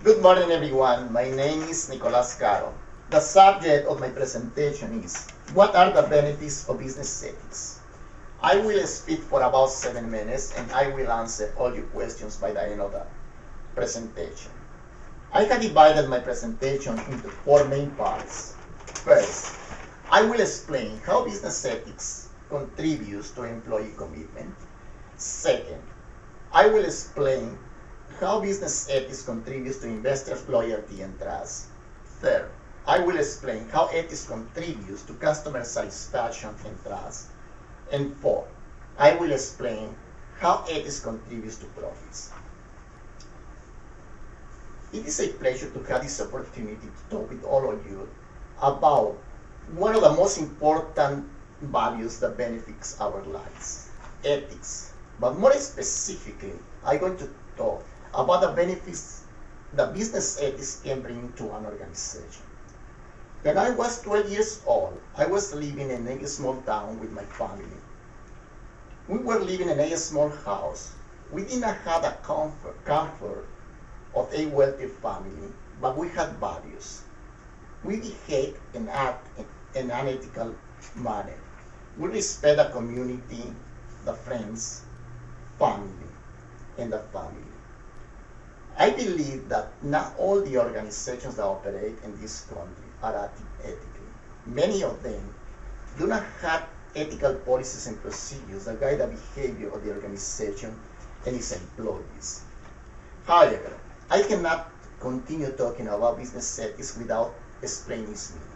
Good morning, everyone. My name is Nicolas Caro. The subject of my presentation is, what are the benefits of business ethics? I will speak for about 7 minutes and I will answer all your questions by the end of the presentation. I have divided my presentation into 4 main parts. First, I will explain how business ethics contributes to employee commitment. Second, I will explain how business ethics contributes to investors' loyalty and trust. Third, I will explain how ethics contributes to customer satisfaction and trust. And fourth, I will explain how ethics contributes to profits. It is a pleasure to have this opportunity to talk with all of you about one of the most important values that benefits our lives, ethics. But more specifically, I'm going to talk about the benefits that business ethics can bring to an organization. When I was 12 years old, I was living in a small town with my family. We were living in a small house. We did not have the comfort of a wealthy family, but we had values. We behave and act in an ethical manner. We respect the community, the friends, family, and the family. I believe that not all the organizations that operate in this country are acting ethically. Many of them do not have ethical policies and procedures that guide the behavior of the organization and its employees. However, I cannot continue talking about business ethics without explaining its meaning.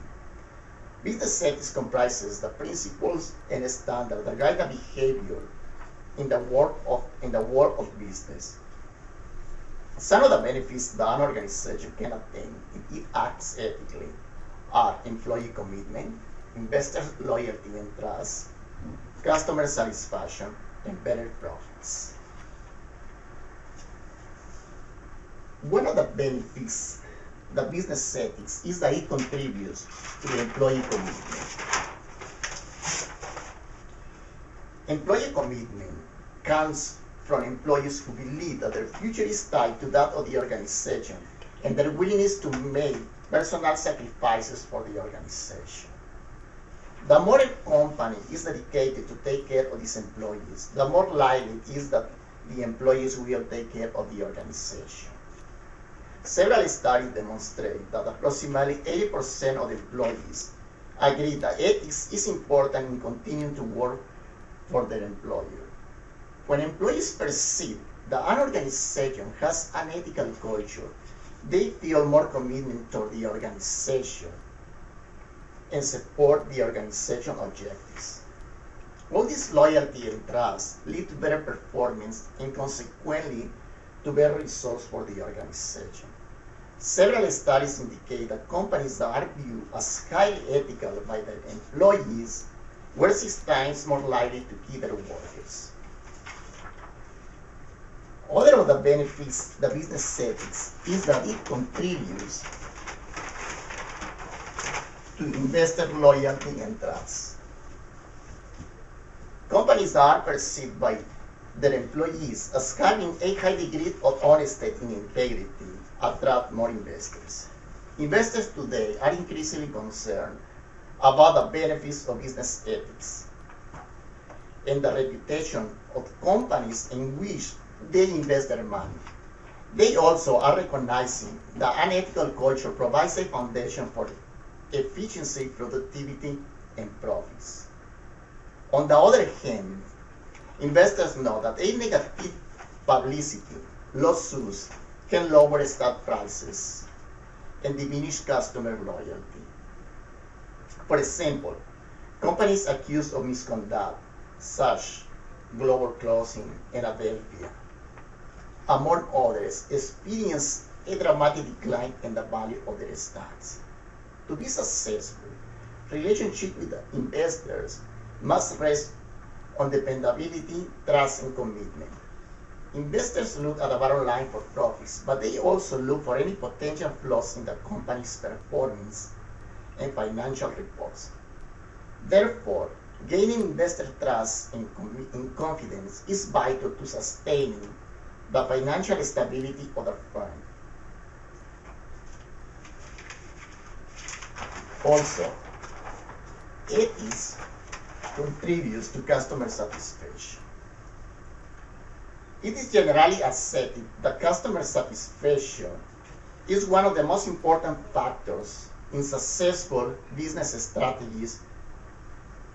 Business ethics comprises the principles and standards that guide the behavior in the world of business. Some of the benefits that an organization can obtain if it acts ethically are employee commitment, investors' loyalty and trust, customer satisfaction, and better profits. One of the benefits of business ethics is that it contributes to the employee commitment. Employee commitment comes from employees who believe that their future is tied to that of the organization and their willingness to make personal sacrifices for the organization. The more a company is dedicated to take care of its employees, the more likely it is that the employees will take care of the organization. Several studies demonstrate that approximately 80% of employees agree that ethics is important in continuing to work for their employer. When employees perceive that an organization has an ethical culture, they feel more commitment toward the organization and support the organization objectives. All this loyalty and trust lead to better performance and consequently to better results for the organization. Several studies indicate that companies that are viewed as highly ethical by their employees were 6 times more likely to keep their workers. Other of the benefits of business ethics is that it contributes to investor loyalty and trust. Companies that are perceived by their employees as having a high degree of honesty and integrity attract more investors. Investors today are increasingly concerned about the benefits of business ethics and the reputation of companies in which they invest their money. They also are recognizing that an ethical culture provides a foundation for efficiency, productivity, and profits. On the other hand, investors know that a negative publicity, lawsuits, can lower stock prices and diminish customer loyalty. For example, companies accused of misconduct, such Global Closing and Adelphia, among others, experience a dramatic decline in the value of their stocks. To be successful, relationship with the investors must rest on dependability, trust, and commitment. Investors look at the bottom line for profits, but they also look for any potential flaws in the company's performance and financial reports. Therefore, gaining investor trust and confidence is vital to sustaining the financial stability of the firm. Also, ethics contributes to customer satisfaction. It is generally accepted that customer satisfaction is one of the most important factors in successful business strategies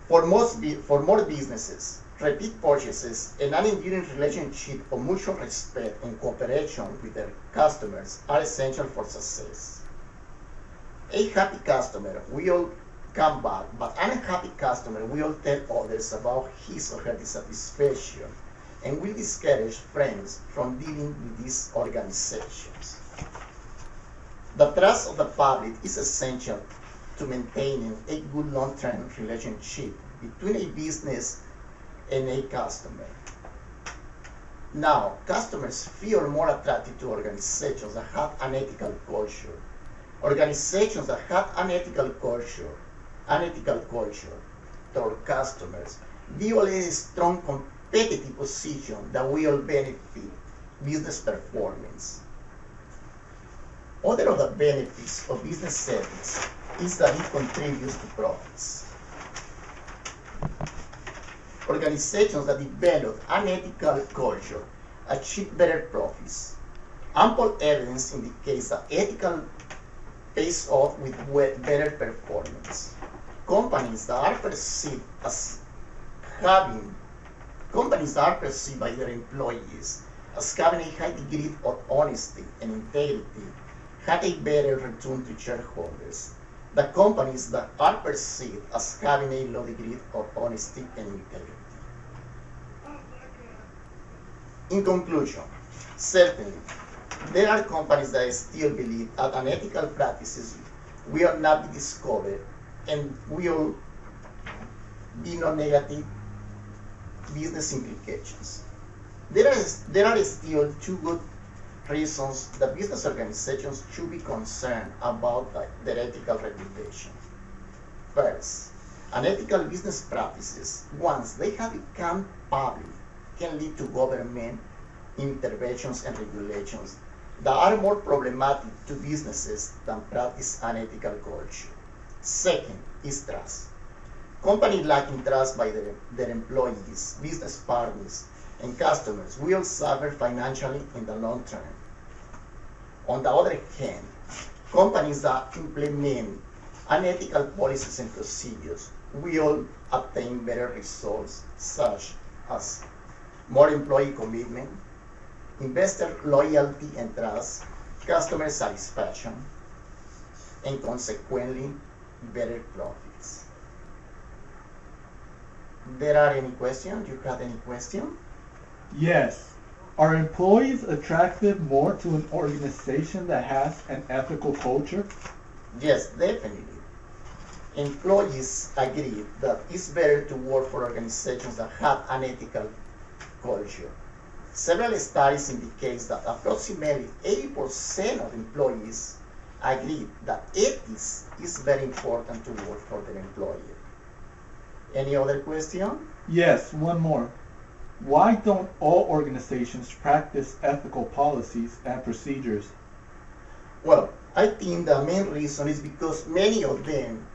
for more businesses. Repeat purchases and an enduring relationship of mutual respect and cooperation with their customers are essential for success. A happy customer will come back, but an unhappy customer will tell others about his or her dissatisfaction and will discourage friends from dealing with these organizations. The trust of the public is essential to maintaining a good long-term relationship between a business and a customer. Now, customers feel more attracted to organizations that have an ethical culture. Organizations that have an ethical culture toward customers build a strong competitive position that will benefit business performance. Other of the benefits of business ethics is that it contributes to profits. Organizations that develop an ethical culture achieve better profits. Ample evidence indicates that ethical pays off with better performance. Companies that are perceived by their employees as having a high degree of honesty and integrity have a better return to shareholders than companies that are perceived as having a low degree of honesty and integrity. In conclusion, certainly, there are companies that still believe that unethical practices will not be discovered and will be no negative business implications. There are still two good reasons that business organizations should be concerned about their ethical reputation. First, unethical business practices, once they have become public, can lead to government interventions and regulations that are more problematic to businesses than practice unethical culture. Second is trust. Companies lacking trust by their employees, business partners, and customers will suffer financially in the long term. On the other hand, companies that implement unethical policies and procedures will obtain better results, such as more employee commitment, investor loyalty and trust, customer satisfaction, and consequently, better profits. There are any questions? You have any question? Yes. Are employees attracted more to an organization that has an ethical culture? Yes, definitely. Employees agree that it's better to work for organizations that have an ethical culture. Several studies indicate that approximately 80% of employees agree that ethics is very important to work for their employer. Any other question? Yes, one more. Why don't all organizations practice ethical policies and procedures? Well, I think the main reason is because many of them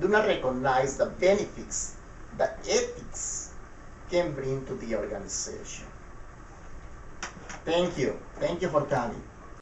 do not recognize the benefits that ethics can bring to the organization. Thank you. Thank you for coming.